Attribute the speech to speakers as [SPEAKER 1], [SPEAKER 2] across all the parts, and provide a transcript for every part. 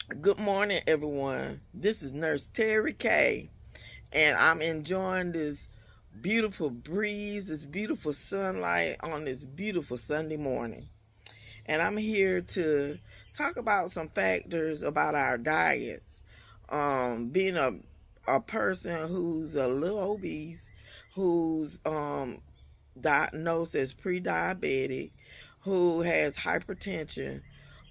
[SPEAKER 1] Good morning, everyone. This is Nurse Terry K, and I'm enjoying this beautiful breeze, this beautiful sunlight on this beautiful Sunday morning. And I'm here to talk about some factors about our diets. Being a person who's a little obese, who's diagnosed as pre-diabetic, who has hypertension,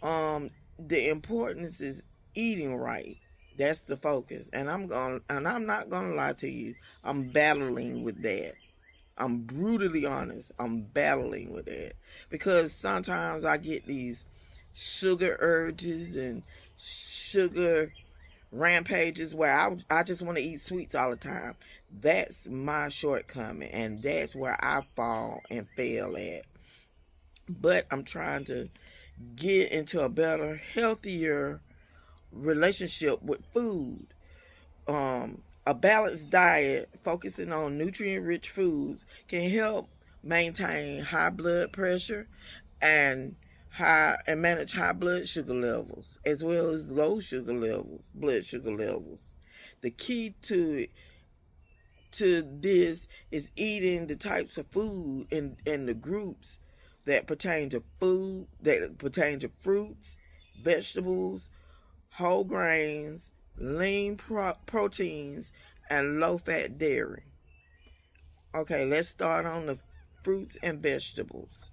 [SPEAKER 1] um, the importance is eating right. That's the focus, and I'm not gonna lie to you. I'm battling with that. I'm brutally honest. I'm battling with that because sometimes I get these sugar urges and sugar rampages where I just want to eat sweets all the time. That's my shortcoming, and that's where I fall and fail at. But I'm trying to get into a better, healthier relationship with food. A balanced diet focusing on nutrient rich foods can help maintain high blood pressure and manage high blood sugar levels as well as low sugar levels, blood sugar levels. The key to this is eating the types of food in the groups that pertain to fruits, vegetables, whole grains, lean proteins, and low fat dairy. Okay, let's start on the fruits and vegetables.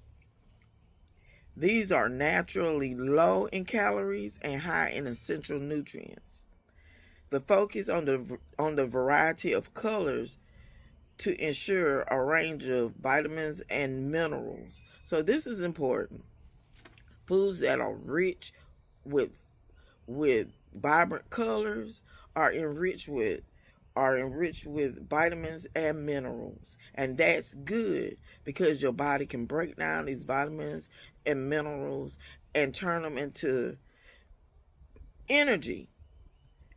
[SPEAKER 1] These are naturally low in calories and high in essential nutrients. The focus on the variety of colors to ensure a range of vitamins and minerals. So this is important. Foods that are rich with with vibrant colors are enriched with vitamins and minerals. And that's good because your body can break down these vitamins and minerals and turn them into energy.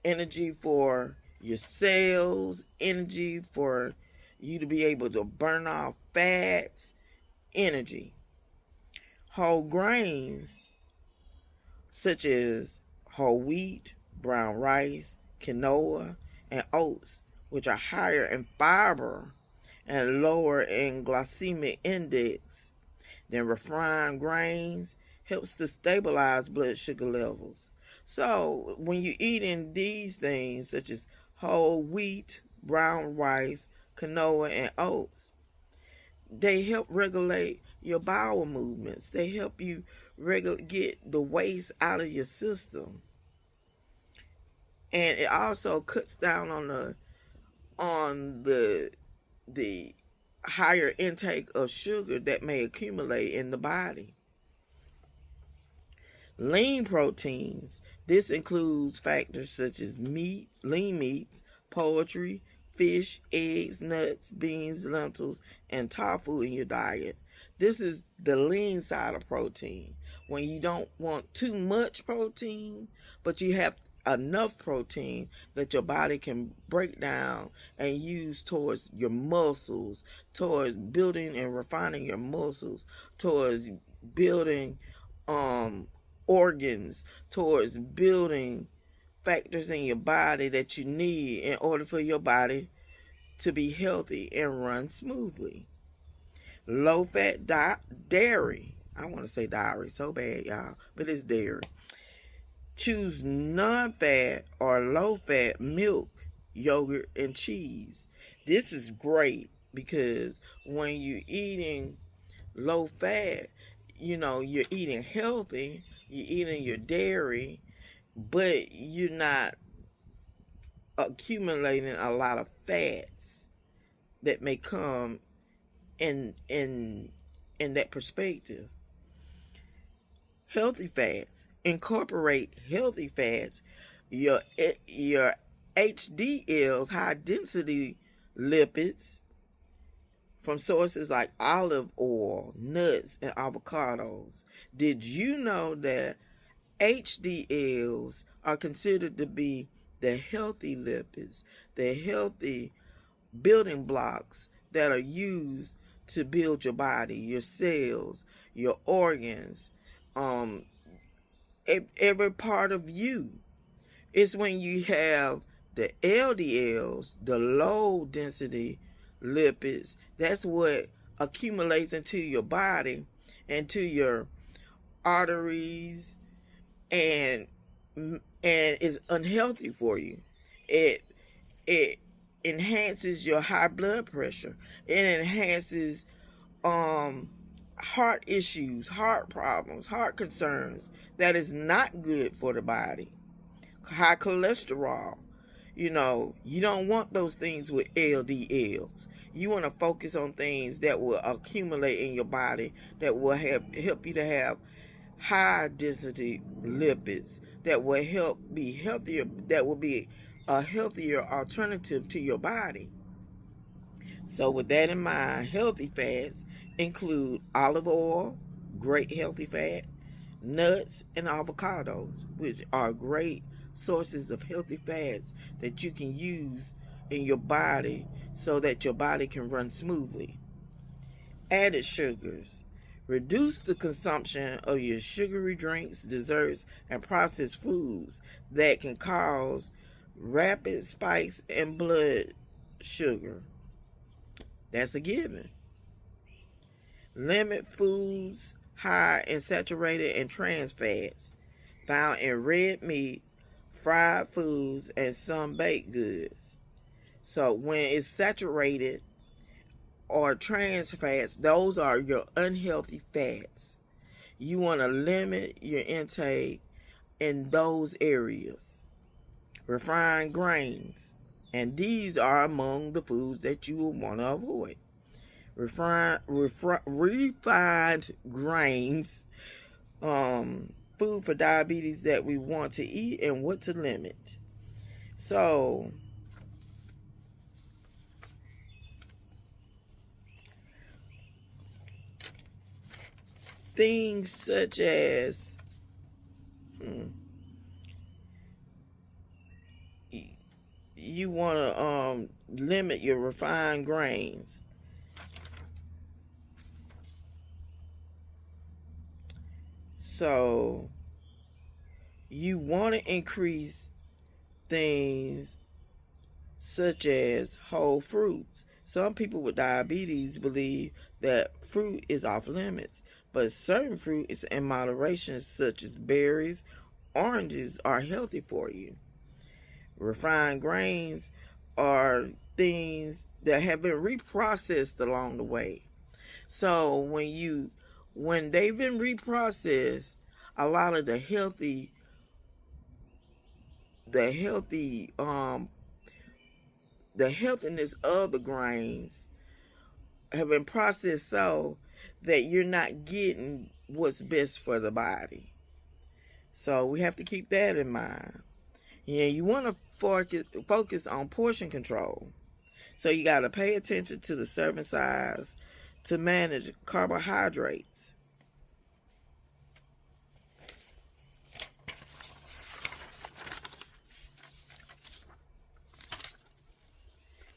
[SPEAKER 1] Energy for your cells, energy for you to be able to burn off fats, energy. Whole grains such as whole wheat, brown rice, quinoa, and oats, which are higher in fiber and lower in glycemic index than refined grains, helps to stabilize blood sugar levels. So when you're eating these things, such as whole wheat, brown rice, quinoa, and oats, they help regulate your bowel movements. They help you get the waste out of your system, and it also cuts down on the higher intake of sugar that may accumulate in the body. Lean proteins. This includes factors such as lean meats, poultry, fish, eggs, nuts, beans, lentils, and tofu in your diet. This is the lean side of protein. When you don't want too much protein, but you have enough protein that your body can break down and use towards your muscles, towards building and refining your muscles, towards building um organs, towards building factors in your body that you need in order for your body to be healthy and run smoothly. Low fat dairy. I want to say dairy so bad, y'all, but it's dairy. Choose non fat or low fat milk, yogurt, and cheese. This is great because when you're eating low fat, you're eating healthy, you're eating your dairy, but you're not accumulating a lot of fats that may come in that perspective. Healthy fats. Incorporate healthy fats. Your HDLs, high density lipids, from sources like olive oil, nuts, and avocados. Did you know that HDLs are considered to be the healthy lipids, the healthy building blocks that are used to build your body, your cells, your organs, um, every part of you? It's when you have the LDLs, the low density lipids, that's what accumulates into your body, into your arteries, and is unhealthy for you. It it enhances your high blood pressure. It enhances um heart issues, heart problems, heart concerns. That is not good for the body. High cholesterol. You don't want those things with LDLs. You want to focus on things that will accumulate in your body, that will help you to have high density lipids, that will help be healthier, that will be a healthier alternative to your body. So with that in mind, healthy fats include olive oil, great healthy fat, nuts, and avocados, which are great sources of healthy fats that you can use in your body so that your body can run smoothly. Added sugars. Reduce the consumption of your sugary drinks, desserts, and processed foods that can cause rapid spikes in blood sugar. That's a given. Limit foods high in saturated and trans fats found in red meat, fried foods, and some baked goods. So when it's saturated or trans fats, those are your unhealthy fats. You want to limit your intake in those areas. Refined grains, and these are among the foods that you will want to avoid. Refined grains, food for diabetes that we want to eat and what to limit. So, things such as you want to limit your refined grains. So, you want to increase things such as whole fruits. Some people with diabetes believe that fruit is off limits, but certain fruits in moderation, such as berries, oranges, are healthy for you. Refined grains are things that have been reprocessed along the way. So when they've been reprocessed, a lot of the healthiness of the grains have been processed so that you're not getting what's best for the body. So we have to keep that in mind. Yeah, you want to focus on portion control. So you got to pay attention to the serving size to manage carbohydrates.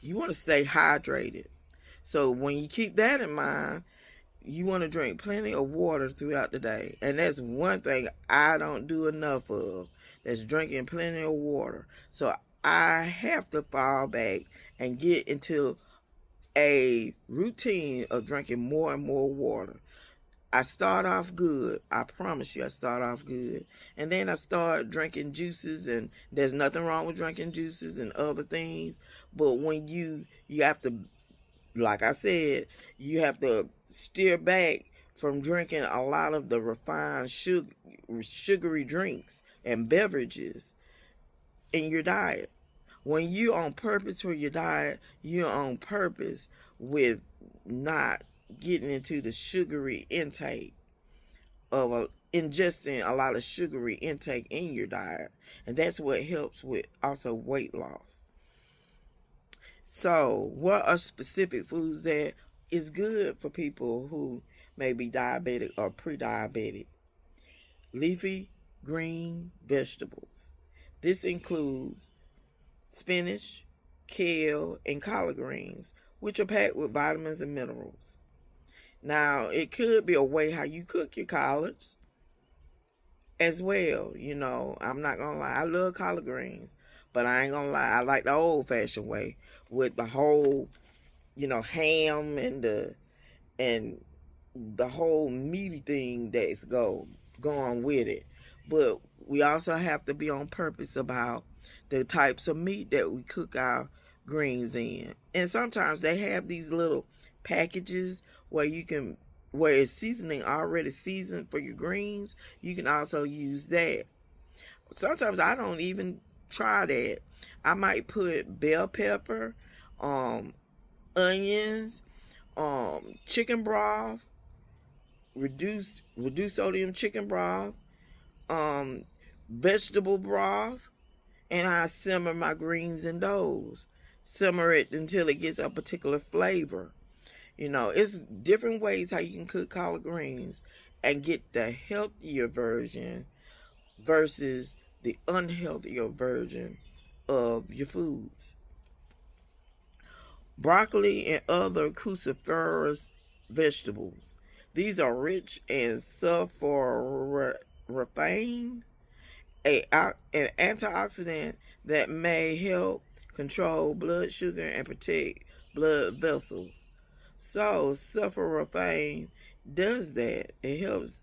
[SPEAKER 1] You want to stay hydrated. So when you keep that in mind, you want to drink plenty of water throughout the day. And that's one thing I don't do enough of. That's drinking plenty of water. So I have to fall back and get into a routine of drinking more and more water. I start off good. I promise you, I start off good. And then I start drinking juices, and there's nothing wrong with drinking juices and other things. But when you have to, like I said, you have to steer back from drinking a lot of the refined sugary drinks and beverages in your diet. When you're on purpose for your diet, you're on purpose with not getting into the sugary intake of ingesting a lot of sugary intake in your diet. And that's what helps with also weight loss. So, what are specific foods that is good for people who may be diabetic or pre-diabetic? Leafy green vegetables. This includes spinach, kale, and collard greens, which are packed with vitamins and minerals. Now, it could be a way how you cook your collards as well. I'm not gonna lie, I love collard greens, but I ain't gonna lie, I like the old fashioned way with the whole, ham and the whole meaty thing that's going with it. But we also have to be on purpose about the types of meat that we cook our greens in. And sometimes they have these little packages where it's seasoning already seasoned for your greens. You can also use that. Sometimes I don't even try that. I might put bell pepper, onions, chicken broth, reduced sodium chicken broth, um, vegetable broth, and I simmer my greens in those. Simmer it until it gets a particular flavor. It's different ways how you can cook collard greens and get the healthier version versus the unhealthier version of your foods. Broccoli and other cruciferous vegetables. These are rich in sulforaphane, an antioxidant that may help control blood sugar and protect blood vessels. So sulforaphane does that. It helps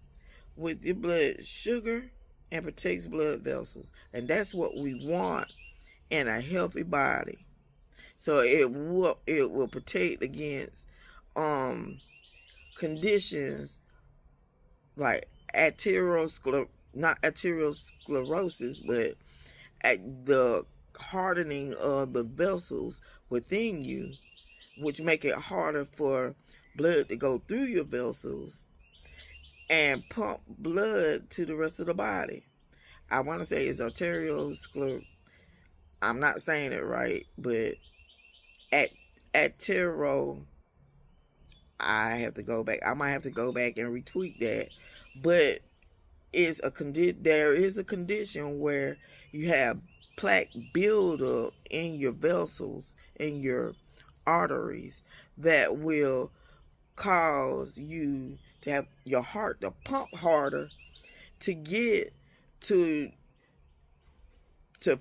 [SPEAKER 1] with your blood sugar and protects blood vessels. And that's what we want in a healthy body. So it will protect against conditions like not arteriosclerosis, but at the hardening of the vessels within you, which make it harder for blood to go through your vessels and pump blood to the rest of the body. I want to say it's arteriosclerosis. I'm not saying it right, but atero. I have to go back. I might have to go back and retweet that. But there is a condition where you have plaque buildup in your vessels, in your arteries, that will cause you to have your heart to pump harder to get to to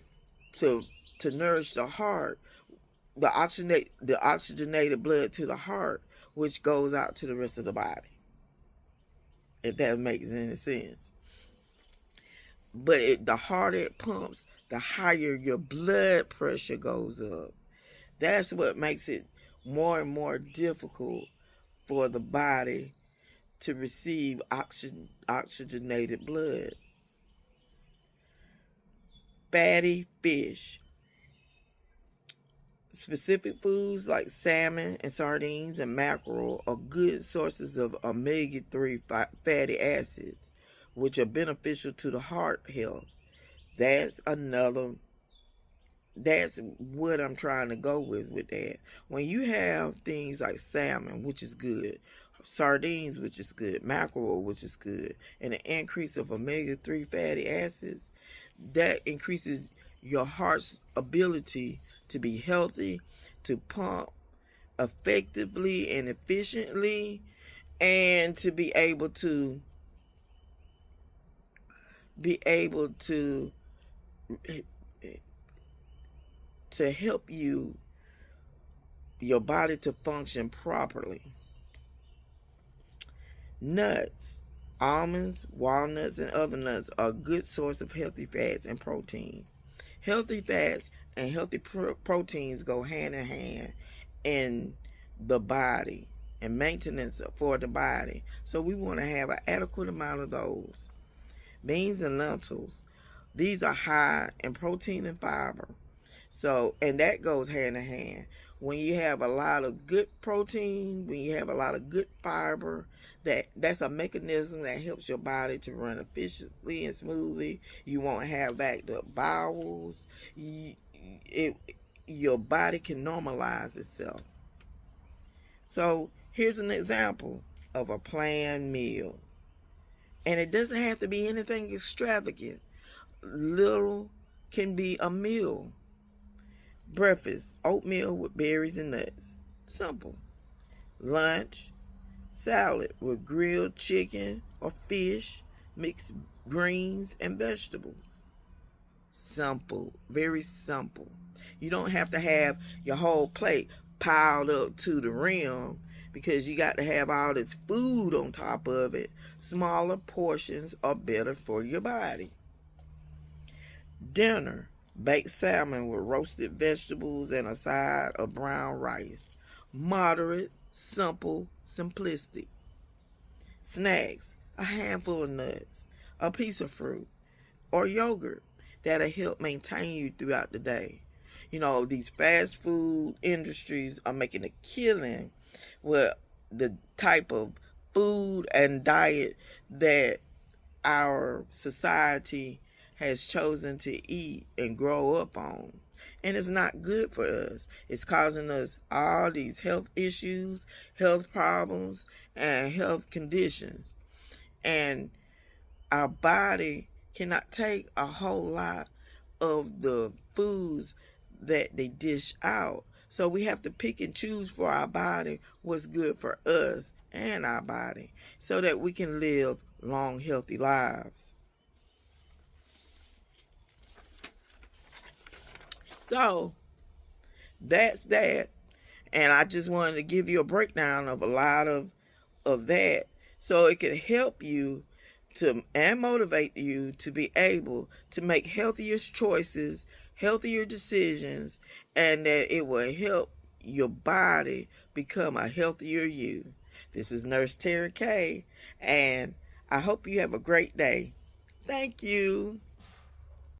[SPEAKER 1] to to nourish the heart, the oxygenated blood to the heart, which goes out to the rest of the body, if that makes any sense. But the harder it pumps, the higher your blood pressure goes up. That's what makes it more and more difficult for the body to receive oxygenated blood. Fatty fish. Specific foods like salmon and sardines and mackerel are good sources of omega-3 fatty acids, which are beneficial to the heart health. That's what I'm trying to go with that. When you have things like salmon, which is good, sardines, which is good, mackerel, which is good, and an increase of omega-3 fatty acids, that increases your heart's ability to be healthy, to pump effectively and efficiently, and to be able to help your body to function properly. Nuts. Almonds, walnuts, and other nuts are a good source of healthy fats and protein. Healthy fats and healthy proteins go hand in hand in the body and maintenance for the body. So we want to have an adequate amount of those. Beans and lentils. These are high in protein and fiber. And that goes hand in hand. When you have a lot of good protein, when you have a lot of good fiber, that's a mechanism that helps your body to run efficiently and smoothly. You won't have backed up bowels. Your body can normalize itself. So here's an example of a planned meal. And it doesn't have to be anything extravagant. Little can be a meal. Breakfast, oatmeal with berries and nuts. Simple. Lunch, salad with grilled chicken or fish, mixed greens, and vegetables. Simple, very simple. You don't have to have your whole plate piled up to the rim because you got to have all this food on top of it. Smaller portions are better for your body. Dinner: baked salmon with roasted vegetables and a side of brown rice. Moderate, simple, simplistic. Snacks: a handful of nuts, a piece of fruit, or yogurt that'll help maintain you throughout the day. You know, these fast food industries are making a killing with the type of food and diet that our society has chosen to eat and grow up on. And it's not good for us. It's causing us all these health issues, health problems, and health conditions. And our body cannot take a whole lot of the foods that they dish out. So we have to pick and choose for our body what's good for us and our body so that we can live long, healthy lives. So that's that. And I just wanted to give you a breakdown of a lot of that so it can help you to and motivate you to be able to make healthier choices, healthier decisions, and that it will help your body become a healthier you. This is Nurse Terry K, and I hope you have a great day. Thank you.